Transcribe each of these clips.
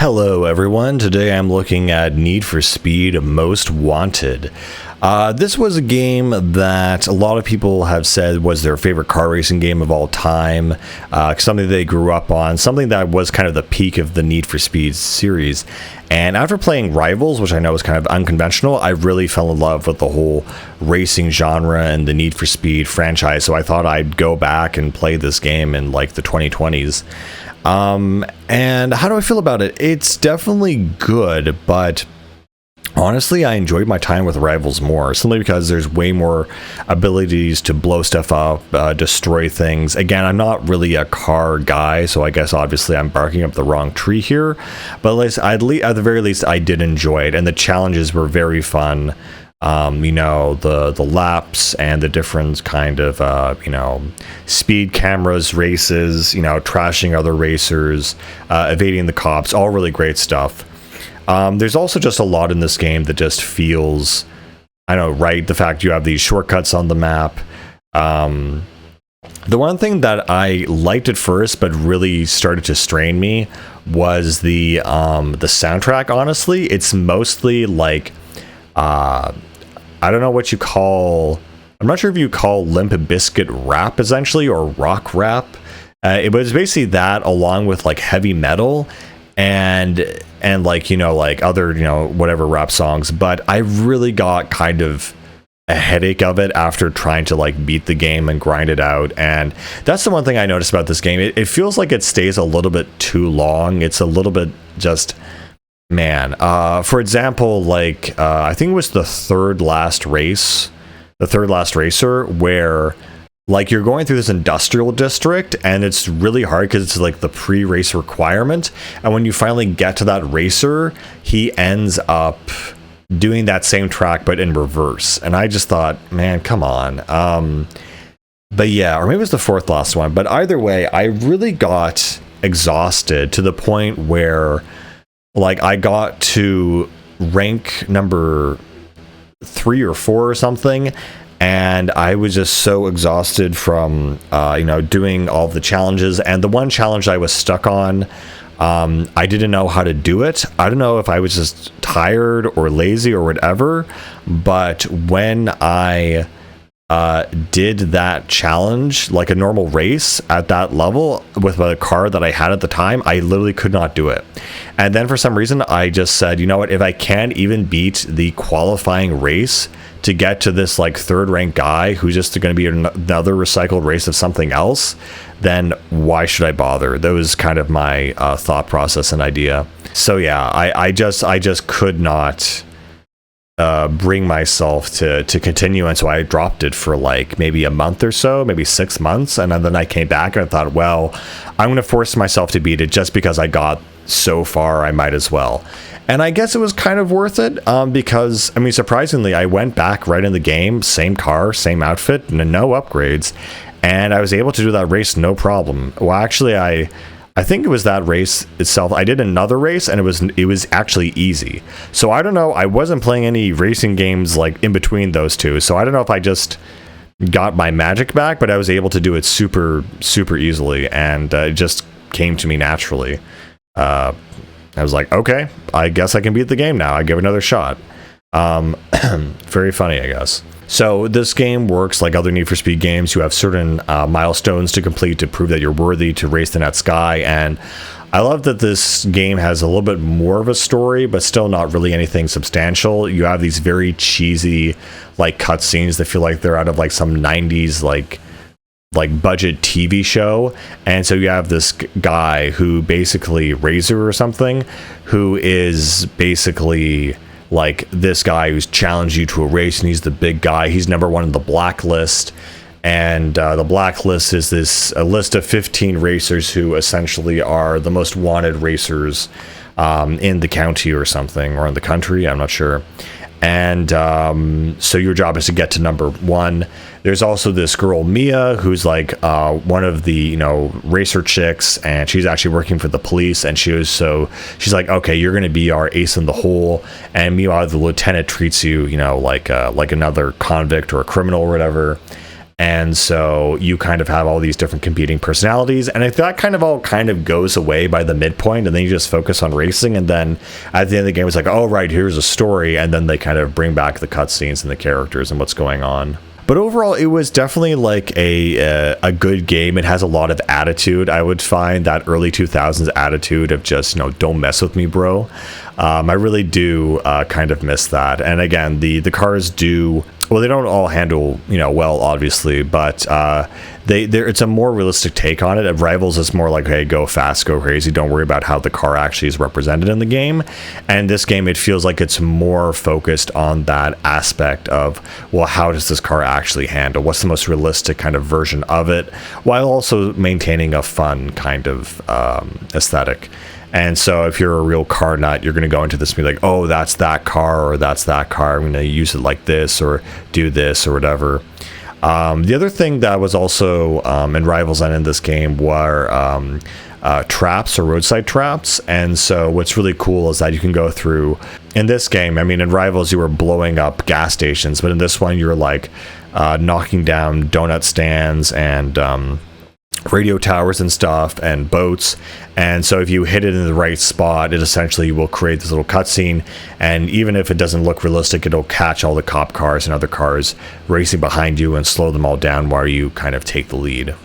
Hello everyone, today I'm looking at Need for Speed Most Wanted. This was a game that a lot of people have said was their favorite car racing game of all time, something they grew up on, something that was kind of the peak of the Need for Speed series. And after playing Rivals, which I know is kind of unconventional, I really fell in love with the whole racing genre and the Need for Speed franchise, so I thought I'd go back and play this game in like the 2020s. And how do I feel about it? It's definitely good, but honestly, I enjoyed my time with Rivals more, simply because there's way more abilities to blow stuff up, destroy things. Again, I'm not really a car guy, so I guess obviously I'm barking up the wrong tree here, but at the very least, I did enjoy it, and the challenges were very fun. The laps and the different kind of, speed cameras, races, trashing other racers, evading the cops, all really great stuff. There's also just a lot in this game that just feels, right? The fact you have these shortcuts on the map. The one thing that I liked at first, but really started to strain me, was the soundtrack, honestly. It's mostly like, I don't know what you call, I'm not sure if you call Limp Bizkit rap essentially, or rock rap. It was basically that, along with like heavy metal and like other whatever rap songs. But I really got kind of a headache of it after trying to like beat the game and grind it out. And that's the one thing I noticed about this game. It feels like it stays a little bit too long. It's a little bit just, man, for example, I think it was the third last racer, where like you're going through this industrial district, and it's really hard because it's like the pre-race requirement, and when you finally get to that racer, he ends up doing that same track but in reverse, and I just thought, man, come on. But yeah, or maybe it was the fourth last one, but either way, I really got exhausted to the point where like I got to rank number 3 or 4 or something, and I was just so exhausted from doing all the challenges. And the one challenge I was stuck on, I didn't know how to do it. I don't know if I was just tired or lazy or whatever, but when I did that challenge, like a normal race at that level with a car that I had at the time, I literally could not do it. And then for some reason, I just said, you know what, if I can't even beat the qualifying race to get to this like third ranked guy who's just going to be another recycled race of something else, then why should I bother? That was kind of my thought process and idea. So yeah, I just could not bring myself to continue, and so I dropped it for like maybe a month or so, maybe 6 months, and then I came back and I thought, well, I'm going to force myself to beat it just because I got so far, I might as well. And I guess it was kind of worth it, because, surprisingly, I went back right in the game, same car, same outfit, and no upgrades, and I was able to do that race no problem. Well, actually, I think it was that race itself. I did another race, and it was actually easy. So I don't know. I wasn't playing any racing games like in between those two. So I don't know if I just got my magic back, but I was able to do it super, super easily, and it just came to me naturally. I was like, okay, I guess I can beat the game now. I give it another shot. Very funny, I guess. So this game works like other Need for Speed games. You have certain milestones to complete to prove that you're worthy to race the Net Sky, and I love that this game has a little bit more of a story, but still not really anything substantial. You have these very cheesy like cutscenes that feel like they're out of like some 90s like budget TV show, and so you have this guy who basically, Razor or something, who is basically like this guy who's challenged you to a race, and he's the big guy. He's number 1 in the blacklist, and the blacklist is a list of 15 racers who essentially are the most wanted racers in the county or something, or in the country, I'm not sure. And so your job is to get to number 1. There's also this girl, Mia, who's like one of the, racer chicks, and she's actually working for the police, and she's like, okay, you're going to be our ace in the hole. And meanwhile, the lieutenant treats you, like another convict or a criminal or whatever. And so you kind of have all these different competing personalities. And if that kind of all kind of goes away by the midpoint, and then you just focus on racing, and then at the end of the game, it's like, oh, right, here's a story. And then they kind of bring back the cutscenes and the characters and what's going on. But overall, it was definitely like a good game. It has a lot of attitude. I would find that early 2000s attitude of just, don't mess with me, bro. I really do kind of miss that. And again, the cars do, well, they don't all handle, well, obviously, but it's a more realistic take on it. At Rivals, it's more like, hey, go fast, go crazy. Don't worry about how the car actually is represented in the game. And this game, it feels like it's more focused on that aspect of, well, how does this car actually handle? What's the most realistic kind of version of it, while also maintaining a fun kind of aesthetic. And so if you're a real car nut, you're going to go into this and be like, oh, that's that car, or that's that car. I'm going to use it like this, or do this, or whatever. The other thing that was also in Rivals and in this game were traps or roadside traps. And so what's really cool is that you can go through, in this game, I mean, in Rivals, you were blowing up gas stations, but in this one, you're like knocking down donut stands and radio towers and stuff and boats. And so if you hit it in the right spot, it essentially will create this little cutscene, and even if it doesn't look realistic, it'll catch all the cop cars and other cars racing behind you and slow them all down while you kind of take the lead.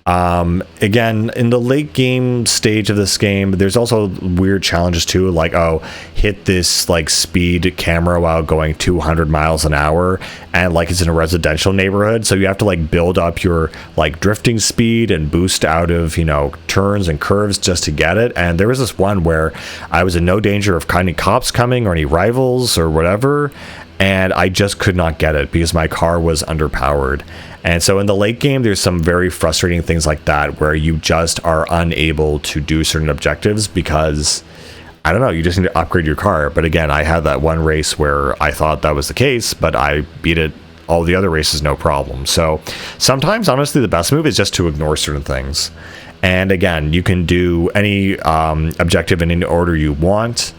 Again, in the late game stage of this game, there's also weird challenges too, like, oh, hit this like speed camera while going 200 miles an hour, and like it's in a residential neighborhood, so you have to like build up your like drifting speed and boost out of turns and curves just to get it. And there was this one where I was in no danger of any cops coming or any rivals or whatever, and I just could not get it because my car was underpowered. And so in the late game, there's some very frustrating things like that where you just are unable to do certain objectives because, I don't know, you just need to upgrade your car. But again, I had that one race where I thought that was the case, but I beat it all the other races no problem. So sometimes, honestly, the best move is just to ignore certain things. And again, you can do any objective in any order you want.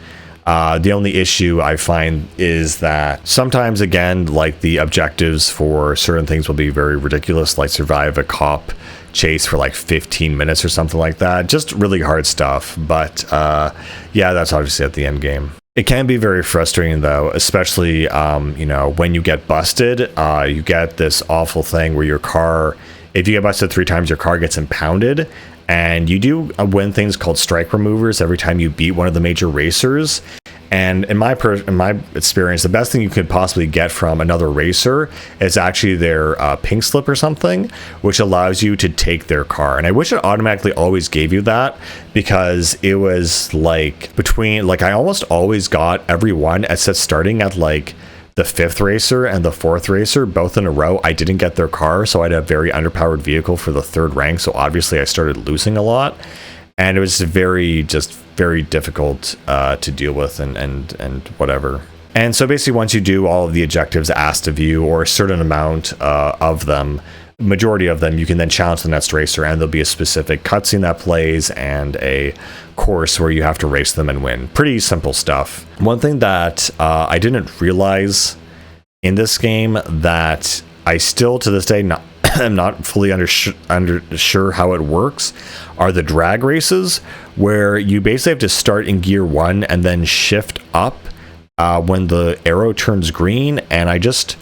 The only issue I find is that sometimes, again, like the objectives for certain things will be very ridiculous, like survive a cop chase for like 15 minutes or something like that. Just really hard stuff. But yeah, that's obviously at the end game. It can be very frustrating, though, especially, when you get busted, you get this awful thing where your car, if you get busted 3 times, your car gets impounded. And you do win things called strike removers every time you beat one of the major racers. And in my experience, the best thing you could possibly get from another racer is actually their pink slip or something, which allows you to take their car. And I wish it automatically always gave you that, because it was like I almost always got everyone except starting at like the 5th racer and the 4th racer, both in a row. I didn't get their car, so I had a very underpowered vehicle for the 3rd rank, so obviously I started losing a lot, and it was very difficult to deal with and whatever. And so basically, once you do all of the objectives asked of you, or a certain amount of them, majority of them, you can then challenge the next racer, and there'll be a specific cutscene that plays and a course where you have to race them and win. Pretty simple stuff. One thing that I didn't realize in this game that I still to this day am not fully sure how it works are the drag races, where you basically have to start in gear 1 and then shift up when the arrow turns green, and I just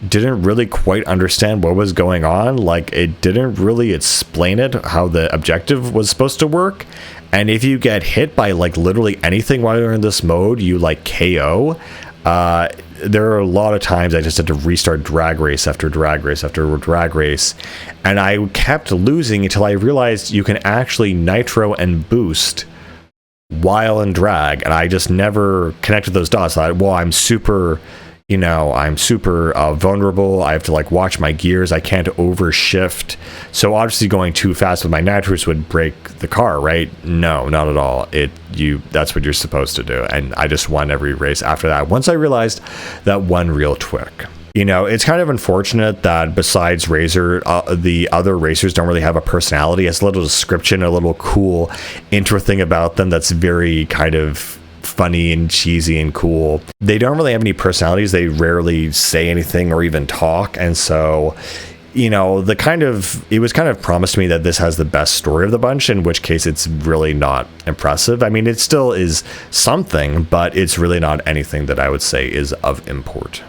didn't really quite understand what was going on. Like, it didn't really explain it, how the objective was supposed to work. And if you get hit by like literally anything while you're in this mode, you like KO. There are a lot of times I just had to restart drag race after drag race after drag race, and I kept losing until I realized you can actually nitro and boost while in drag, and I just never connected those dots. I'm super vulnerable. I have to like watch my gears. I can't overshift. So obviously going too fast with my nitros would break the car, right? No, not at all. That's what you're supposed to do. And I just won every race after that, once I realized that one real trick. It's kind of unfortunate that besides Razor, the other racers don't really have a personality. It's a little description, a little cool intro thing about them that's very kind of funny and cheesy and cool. They don't really have any personalities. They rarely say anything or even talk, and so you know, it was kind of promised to me that this has the best story of the bunch, in which case it's really not impressive. I mean, it still is something, but it's really not anything that I would say is of import.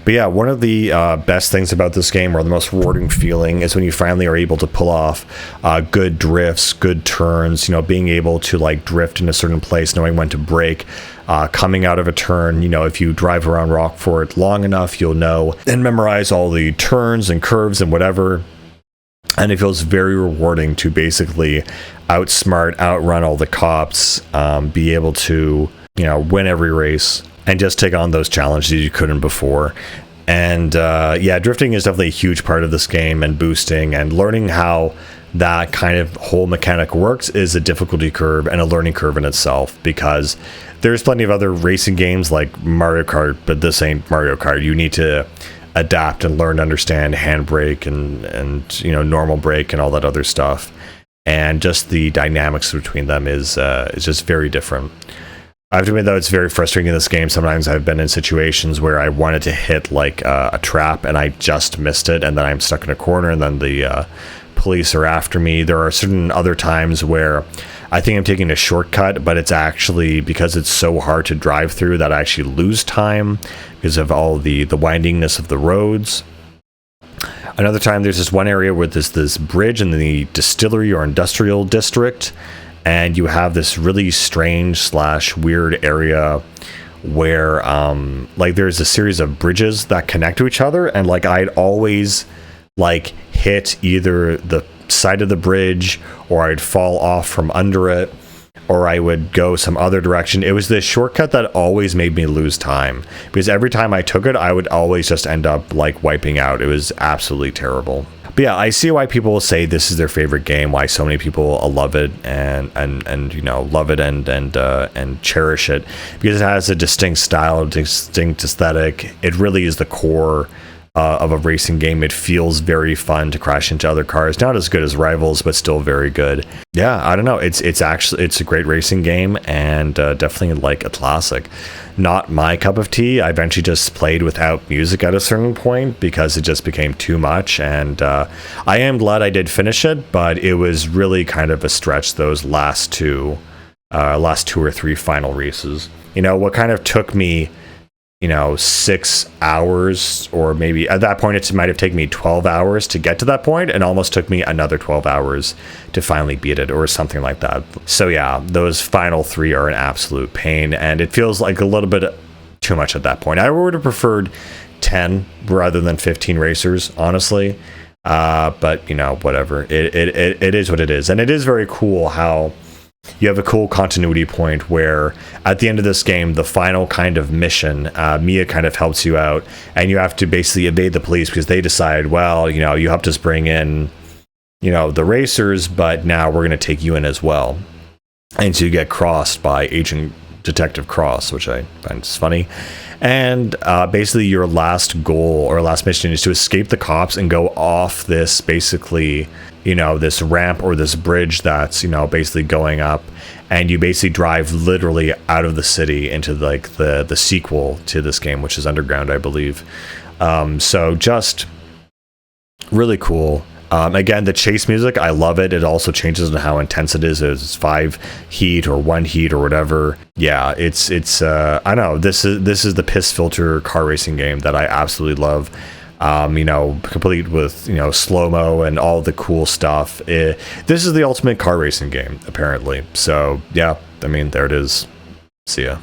But yeah, one of the best things about this game, or the most rewarding feeling, is when you finally are able to pull off good drifts, good turns, you know, being able to like drift in a certain place, knowing when to brake, coming out of a turn. You know, if you drive around Rockfort long enough, you'll know and memorize all the turns and curves and whatever. And it feels very rewarding to basically outsmart, outrun all the cops, be able to, you know, win every race, and just take on those challenges you couldn't before. And yeah, drifting is definitely a huge part of this game, and boosting and learning how that kind of whole mechanic works is a difficulty curve and a learning curve in itself, because there's plenty of other racing games like Mario Kart, but this ain't Mario Kart. You need to adapt and learn to understand handbrake and you know, normal brake and all that other stuff. And just the dynamics between them is just very different. I have to admit, though, it's very frustrating in this game. Sometimes I've been in situations where I wanted to hit like a trap and I just missed it, and then I'm stuck in a corner, and then the police are after me. There are certain other times where I think I'm taking a shortcut, but it's actually because it's so hard to drive through that I actually lose time because of all the windingness of the roads. Another time, there's this one area where there's this bridge in the distillery or industrial district, and you have this really strange / weird area where like there's a series of bridges that connect to each other, and like I'd always like hit either the side of the bridge, or I'd fall off from under it, or I would go some other direction. It was this shortcut that always made me lose time, because every time I took it, I would always just end up like wiping out. It was absolutely terrible. But yeah, I see why people will say this is their favorite game, why so many people love it and you know, love it and cherish it, because it has a distinct style, distinct aesthetic. It really is the core of a racing game. It feels very fun to crash into other cars. Not as good as Rivals, but still very good. Yeah, I don't know. It's a great racing game, and definitely like a classic. Not my cup of tea. I eventually just played without music at a certain point because it just became too much, and I am glad I did finish it, but it was really kind of a stretch, those last two or three final races. You know, what kind of took me, you know, 6 hours, or maybe at that point it might have taken me 12 hours to get to that point, and almost took me another 12 hours to finally beat it, or something like that. So yeah, those final three are an absolute pain, and it feels like a little bit too much at that point. I would have preferred 10 rather than 15 racers, honestly, but you know, whatever. It is what it is, and it is very cool how you have a cool continuity point where at the end of this game, the final kind of mission, Mia kind of helps you out, and you have to basically evade the police because they decide, well, you know, you helped us bring in, you know, the racers, but now we're going to take you in as well. And so you get crossed by Agent Detective Cross, which I find is funny. And basically your last goal or last mission is to escape the cops and go off this basically, you know, this ramp or this bridge that's, you know, basically going up, and you basically drive literally out of the city into like the sequel to this game, which is Underground, I believe. So just really cool. Again, the chase music, I love it. It also changes on how intense it is. It's 5 heat or 1 heat or whatever. Yeah, it's I know this is the piss filter car racing game that I absolutely love. You know, complete with, you know, slow-mo and all the cool stuff. This is the ultimate car racing game, apparently. So yeah, I mean, there it is. See ya.